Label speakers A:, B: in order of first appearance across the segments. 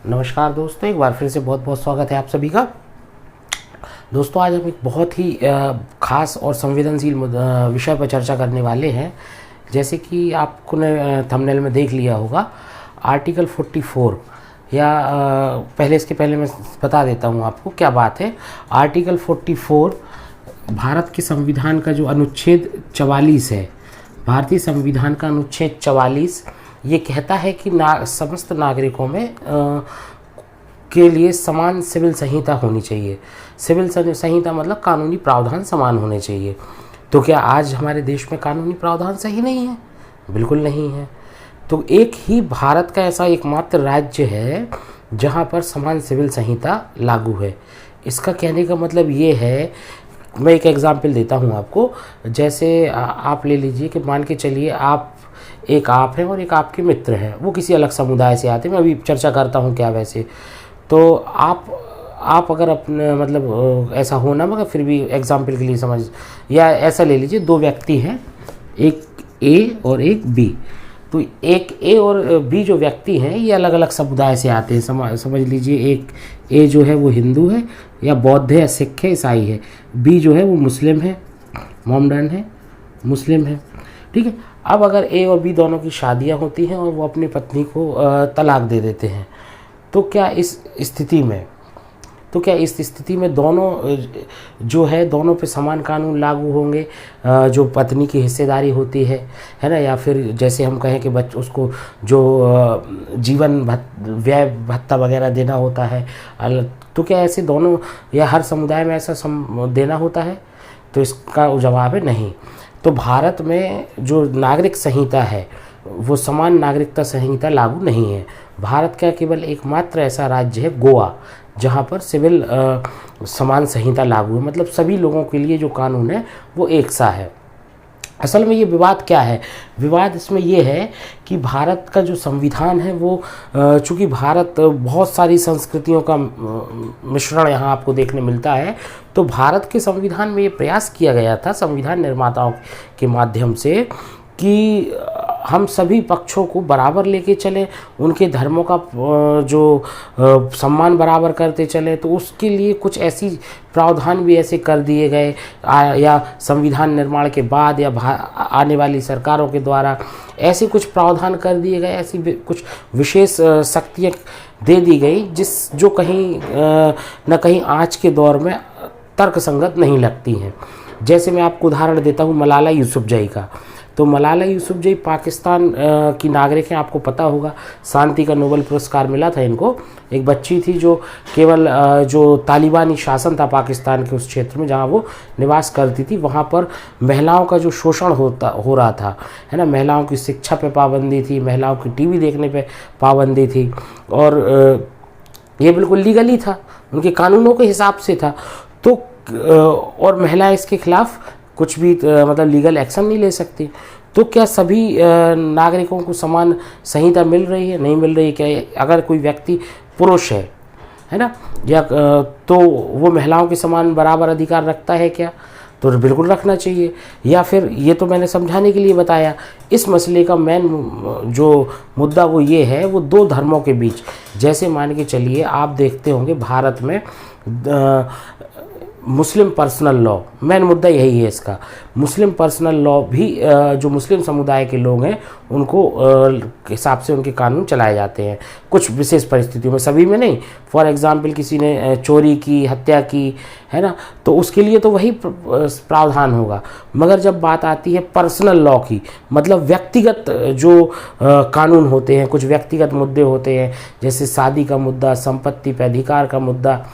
A: नमस्कार दोस्तों, एक बार फिर से बहुत बहुत स्वागत है आप सभी का। दोस्तों, आज हम एक बहुत ही ख़ास और संवेदनशील विषय पर चर्चा करने वाले हैं। जैसे कि आपको ने थंबनेल में देख लिया होगा, आर्टिकल 44 या पहले मैं बता देता हूँ आपको क्या बात है। आर्टिकल 44 भारत के संविधान का जो अनुच्छेद 44 है, भारतीय संविधान का अनुच्छेद 44 ये कहता है कि समस्त नागरिकों में के लिए समान सिविल संहिता होनी चाहिए। सिविल संहिता मतलब कानूनी प्रावधान समान होने चाहिए। तो क्या आज हमारे देश में कानूनी प्रावधान सही नहीं है? बिल्कुल नहीं है। तो एक ही भारत का ऐसा एकमात्र राज्य है जहाँ पर समान सिविल संहिता लागू है। इसका कहने का मतलब ये है, मैं एक एग्जाम्पल देता हूँ आपको। जैसे आप ले लीजिए कि मान के चलिए आप हैं और एक आपके मित्र हैं, वो किसी अलग समुदाय से आते हैं। मैं अभी चर्चा करता हूँ क्या वैसे। तो आप अगर अपने मतलब ऐसा हो ना, मगर फिर भी एग्जाम्पल के लिए समझ, या ऐसा ले लीजिए दो व्यक्ति हैं, एक ए और एक बी। तो एक ए और बी जो व्यक्ति हैं ये अलग अलग समुदाय से आते हैं। समझ लीजिए एक ए जो है वो हिंदू है या बौद्ध है या सिख है, ईसाई है। बी जो है वो मुस्लिम है, मोमडन है, मुस्लिम है। ठीक है। अब अगर ए और बी दोनों की शादियां होती हैं और वो अपनी पत्नी को तलाक दे देते हैं, तो क्या इस स्थिति में दोनों जो है दोनों पे समान कानून लागू होंगे? जो पत्नी की हिस्सेदारी होती है ना, या फिर जैसे हम कहें कि उसको जो जीवन व्यय भत्ता वगैरह देना होता है, तो क्या ऐसे दोनों या हर समुदाय में ऐसा देना होता है? तो इसका जवाब है नहीं। तो भारत में जो नागरिक संहिता है वो समान नागरिकता संहिता लागू नहीं है। भारत का केवल एकमात्र ऐसा राज्य है गोवा, जहाँ पर सिविल समान संहिता लागू है। मतलब सभी लोगों के लिए जो कानून है वो एक सा है। असल में ये विवाद क्या है? विवाद इसमें ये है कि भारत का जो संविधान है वो चूँकि भारत बहुत सारी संस्कृतियों का मिश्रण यहाँ आपको देखने मिलता है, तो भारत के संविधान में ये प्रयास किया गया था संविधान निर्माताओं के माध्यम से कि हम सभी पक्षों को बराबर लेके चलें, उनके धर्मों का जो सम्मान बराबर करते चलें। तो उसके लिए कुछ ऐसी प्रावधान भी ऐसे कर दिए गए या संविधान निर्माण के बाद या आने वाली सरकारों के द्वारा ऐसे कुछ प्रावधान कर दिए गए, ऐसी कुछ विशेष शक्तियाँ दे दी गई जो कहीं न कहीं आज के दौर में तर्कसंगत नहीं लगती हैं। जैसे मैं आपको उदाहरण देता हूँ मलाला यूसुफजई का। तो मलाला यूसुफजई पाकिस्तान की नागरिक हैं, आपको पता होगा। शांति का नोबेल पुरस्कार मिला था इनको। एक बच्ची थी जो केवल जो तालिबानी शासन था पाकिस्तान के उस क्षेत्र में जहाँ वो निवास करती थी, वहाँ पर महिलाओं का जो शोषण हो रहा था, है ना। महिलाओं की शिक्षा पे पाबंदी थी, महिलाओं की टीवी देखने पे पाबंदी थी, और ये बिल्कुल लीगली था, उनके कानूनों के हिसाब से था। तो और महिलाएं इसके खिलाफ कुछ भी मतलब लीगल एक्शन नहीं ले सकती। तो क्या सभी नागरिकों को समान संहिता मिल रही है? नहीं मिल रही है। क्या अगर कोई व्यक्ति पुरुष है ना, या तो वो महिलाओं के समान बराबर अधिकार रखता है क्या? तो बिल्कुल रखना चाहिए। या फिर ये तो मैंने समझाने के लिए बताया। इस मसले का मेन जो मुद्दा वो ये है, वो दो धर्मों के बीच, जैसे मान के चलिए आप देखते होंगे भारत में मुस्लिम पर्सनल लॉ, मेन मुद्दा यही है इसका। मुस्लिम पर्सनल लॉ भी जो मुस्लिम समुदाय के लोग हैं उनको हिसाब से उनके कानून चलाए जाते हैं कुछ विशेष परिस्थितियों में, सभी में नहीं। फॉर एग्जांपल किसी ने चोरी की, हत्या की, है ना, तो उसके लिए तो वही प्रावधान होगा। मगर जब बात आती है पर्सनल लॉ की, मतलब व्यक्तिगत जो कानून होते हैं, कुछ व्यक्तिगत मुद्दे होते हैं, जैसे शादी का मुद्दा, संपत्ति पे अधिकार का मुद्दा,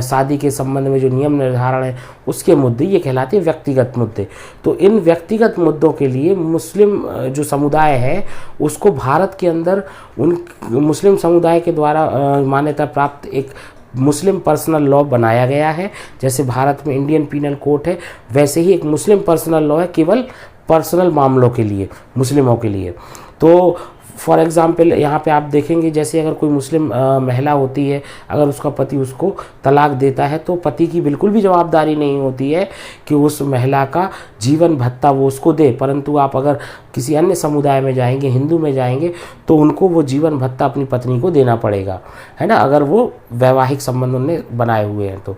A: शादी के संबंध में जो नियम निर्धारण है उसके मुद्दे, ये कहलाते हैं व्यक्तिगत मुद्दे। तो इन व्यक्तिगत मुद्दों के लिए मुस्लिम जो समुदाय है उसको भारत के अंदर उन मुस्लिम समुदाय के द्वारा मान्यता प्राप्त एक मुस्लिम पर्सनल लॉ बनाया गया है। जैसे भारत में इंडियन पीनल कोड है, वैसे ही एक मुस्लिम पर्सनल लॉ है केवल पर्सनल मामलों के लिए, मुस्लिमों के लिए। तो फॉर एग्ज़ाम्पल यहाँ पे आप देखेंगे, जैसे अगर कोई मुस्लिम महिला होती है, अगर उसका पति उसको तलाक देता है तो पति की बिल्कुल भी जवाबदारी नहीं होती है कि उस महिला का जीवन भत्ता वो उसको दे। परंतु आप अगर किसी अन्य समुदाय में जाएंगे, हिंदू में जाएंगे, तो उनको वो जीवन भत्ता अपनी पत्नी को देना पड़ेगा, है ना, अगर वो वैवाहिक संबंध उन्होंने बनाए हुए हैं तो।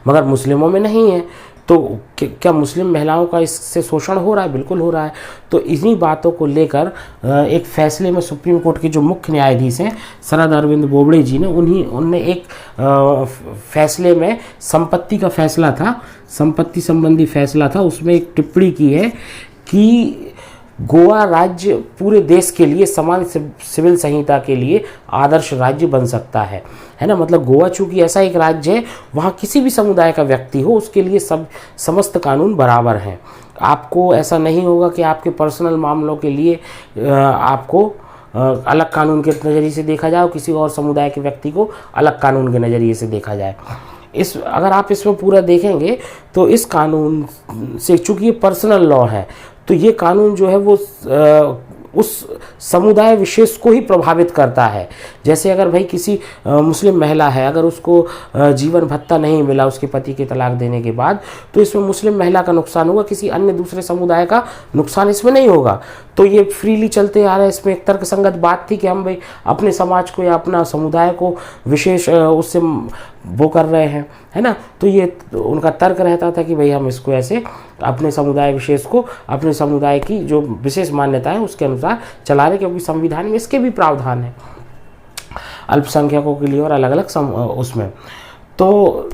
A: मगर मुस्लिमों में नहीं है। तो क्या मुस्लिम महिलाओं का इससे शोषण हो रहा है? बिल्कुल हो रहा है। तो इन्हीं बातों को लेकर एक फैसले में सुप्रीम कोर्ट के जो मुख्य न्यायाधीश हैं शरद अरविंद बोबड़े जी ने उनने एक फैसले में संपत्ति का फैसला था, संपत्ति संबंधी फैसला था, उसमें एक टिप्पणी की है कि गोवा राज्य पूरे देश के लिए समान सिविल संहिता के लिए आदर्श राज्य बन सकता है ना। मतलब गोवा चूंकि ऐसा एक राज्य है, वहाँ किसी भी समुदाय का व्यक्ति हो उसके लिए समस्त कानून बराबर हैं। आपको ऐसा नहीं होगा कि आपके पर्सनल मामलों के लिए आपको अलग कानून के नज़रिए से देखा जाए और किसी और समुदाय के व्यक्ति को अलग कानून के नज़रिए से देखा जाए। अगर आप इसमें पूरा देखेंगे तो इस कानून से, चूँकि ये पर्सनल लॉ है, तो ये कानून जो है वो उस समुदाय विशेष को ही प्रभावित करता है। जैसे अगर भाई किसी मुस्लिम महिला है, अगर उसको जीवन भत्ता नहीं मिला उसके पति के तलाक देने के बाद, तो इसमें मुस्लिम महिला का नुकसान होगा, किसी अन्य दूसरे समुदाय का नुकसान इसमें नहीं होगा। तो ये फ्रीली चलते आ रहा है। इसमें एक तर्कसंगत बात थी कि हम भाई अपने समाज को या अपना समुदाय को विशेष उससे वो कर रहे हैं, है ना। तो ये उनका तर्क रहता था कि भाई हम इसको ऐसे अपने समुदाय विशेष को अपने समुदाय की जो विशेष मान्यता है उसके अनुसार चला रहे, क्योंकि संविधान में इसके भी प्रावधान है अल्पसंख्यकों के लिए और अलग अलग उसमें। तो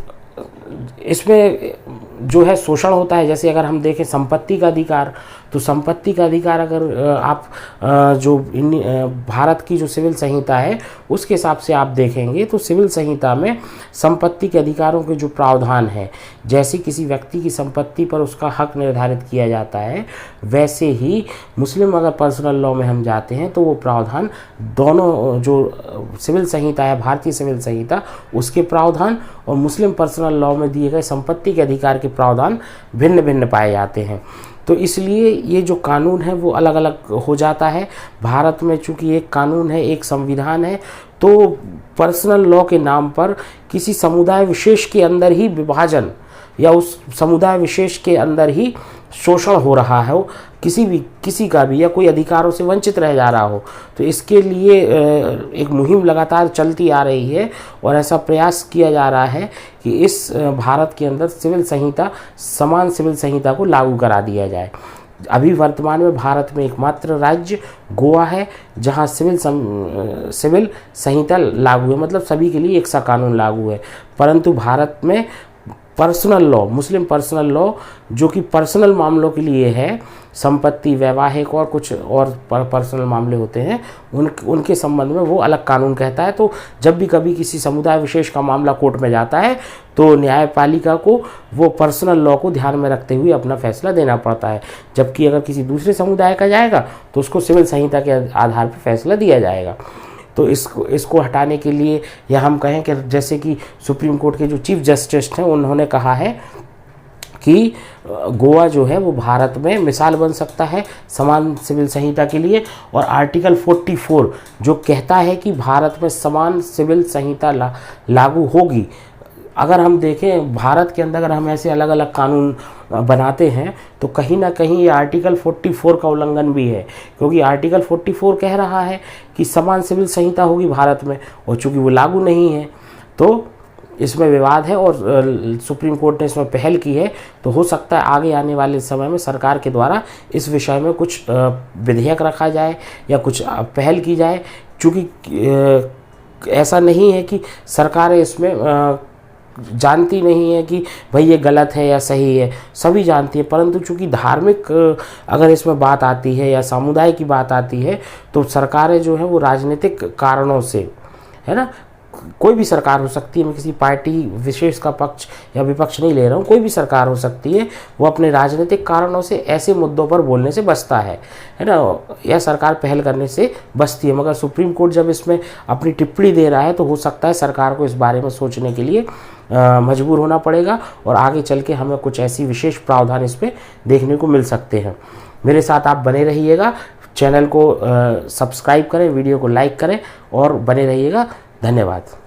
A: इसमें जो है शोषण होता है। जैसे अगर हम देखें संपत्ति का अधिकार, तो संपत्ति का अधिकार अगर आप जो भारत की जो सिविल संहिता है उसके हिसाब से आप देखेंगे तो सिविल संहिता में संपत्ति के अधिकारों के जो प्रावधान है, जैसे किसी व्यक्ति की संपत्ति पर उसका हक निर्धारित किया जाता है, वैसे ही मुस्लिम अगर पर्सनल लॉ में हम जाते हैं तो वो प्रावधान दोनों जो सिविल संहिता है, भारतीय सिविल संहिता, उसके प्रावधान और मुस्लिम पर्सनल लॉ में दिए गए संपत्ति के अधिकार के प्रावधान भिन्न भिन्न पाए जाते हैं। तो इसलिए ये जो कानून है वो अलग अलग हो जाता है। भारत में चूंकि एक कानून है, एक संविधान है, तो पर्सनल लॉ के नाम पर किसी समुदाय विशेष के अंदर ही विभाजन या उस समुदाय विशेष के अंदर ही शोषण हो रहा है, किसी का भी, या कोई अधिकारों से वंचित रह जा रहा हो, तो इसके लिए एक मुहिम लगातार चलती आ रही है और ऐसा प्रयास किया जा रहा है कि इस भारत के अंदर सिविल संहिता, समान सिविल संहिता को लागू करा दिया जाए। अभी वर्तमान में भारत में एकमात्र राज्य गोवा है जहां सिविल संहिता लागू है, मतलब सभी के लिए एक सा कानून लागू है। परंतु भारत में पर्सनल लॉ, मुस्लिम पर्सनल लॉ, जो कि पर्सनल मामलों के लिए है, संपत्ति, वैवाहिक और कुछ और पर्सनल मामले होते हैं, उनके संबंध में वो अलग कानून कहता है। तो जब भी कभी किसी समुदाय विशेष का मामला कोर्ट में जाता है तो न्यायपालिका को वो पर्सनल लॉ को ध्यान में रखते हुए अपना फैसला देना पड़ता है, जबकि अगर किसी दूसरे समुदाय का जाएगा तो उसको सिविल संहिता के आधार पर फैसला दिया जाएगा। तो इसको हटाने के लिए, या हम कहें कि जैसे कि सुप्रीम कोर्ट के जो चीफ जस्टिस हैं उन्होंने कहा है कि गोवा जो है वो भारत में मिसाल बन सकता है समान सिविल संहिता के लिए। और आर्टिकल 44 जो कहता है कि भारत में समान सिविल संहिता लागू होगी। अगर हम देखें भारत के अंदर अगर हम ऐसे अलग अलग कानून बनाते हैं तो कहीं ना कहीं ये आर्टिकल 44 का उल्लंघन भी है, क्योंकि आर्टिकल 44 कह रहा है कि समान सिविल संहिता होगी भारत में, और चूंकि वो लागू नहीं है तो इसमें विवाद है और सुप्रीम कोर्ट ने इसमें पहल की है। तो हो सकता है आगे आने वाले समय में सरकार के द्वारा इस विषय में कुछ विधेयक रखा जाए या कुछ पहल की जाए, चूँकि ऐसा नहीं है कि सरकारें इसमें जानती नहीं है कि भाई ये गलत है या सही है, सभी जानती है। परंतु चूंकि धार्मिक अगर इसमें बात आती है या समुदाय की बात आती है तो सरकारें जो है वो राजनीतिक कारणों से, है ना, कोई भी सरकार हो सकती है, मैं किसी पार्टी विशेष का पक्ष या विपक्ष नहीं ले रहा हूँ, कोई भी सरकार हो सकती है, वो अपने राजनीतिक कारणों से ऐसे मुद्दों पर बोलने से बचता है ना, या सरकार पहल करने से बचती है। मगर सुप्रीम कोर्ट जब इसमें अपनी टिप्पणी दे रहा है तो हो सकता है सरकार को इस बारे में सोचने के लिए मजबूर होना पड़ेगा और आगे चल के हमें कुछ ऐसी विशेष प्रावधान इस पर देखने को मिल सकते हैं। मेरे साथ आप बने रहिएगा। चैनल को सब्सक्राइब करें, वीडियो को लाइक करें और बने रहिएगा। धन्यवाद।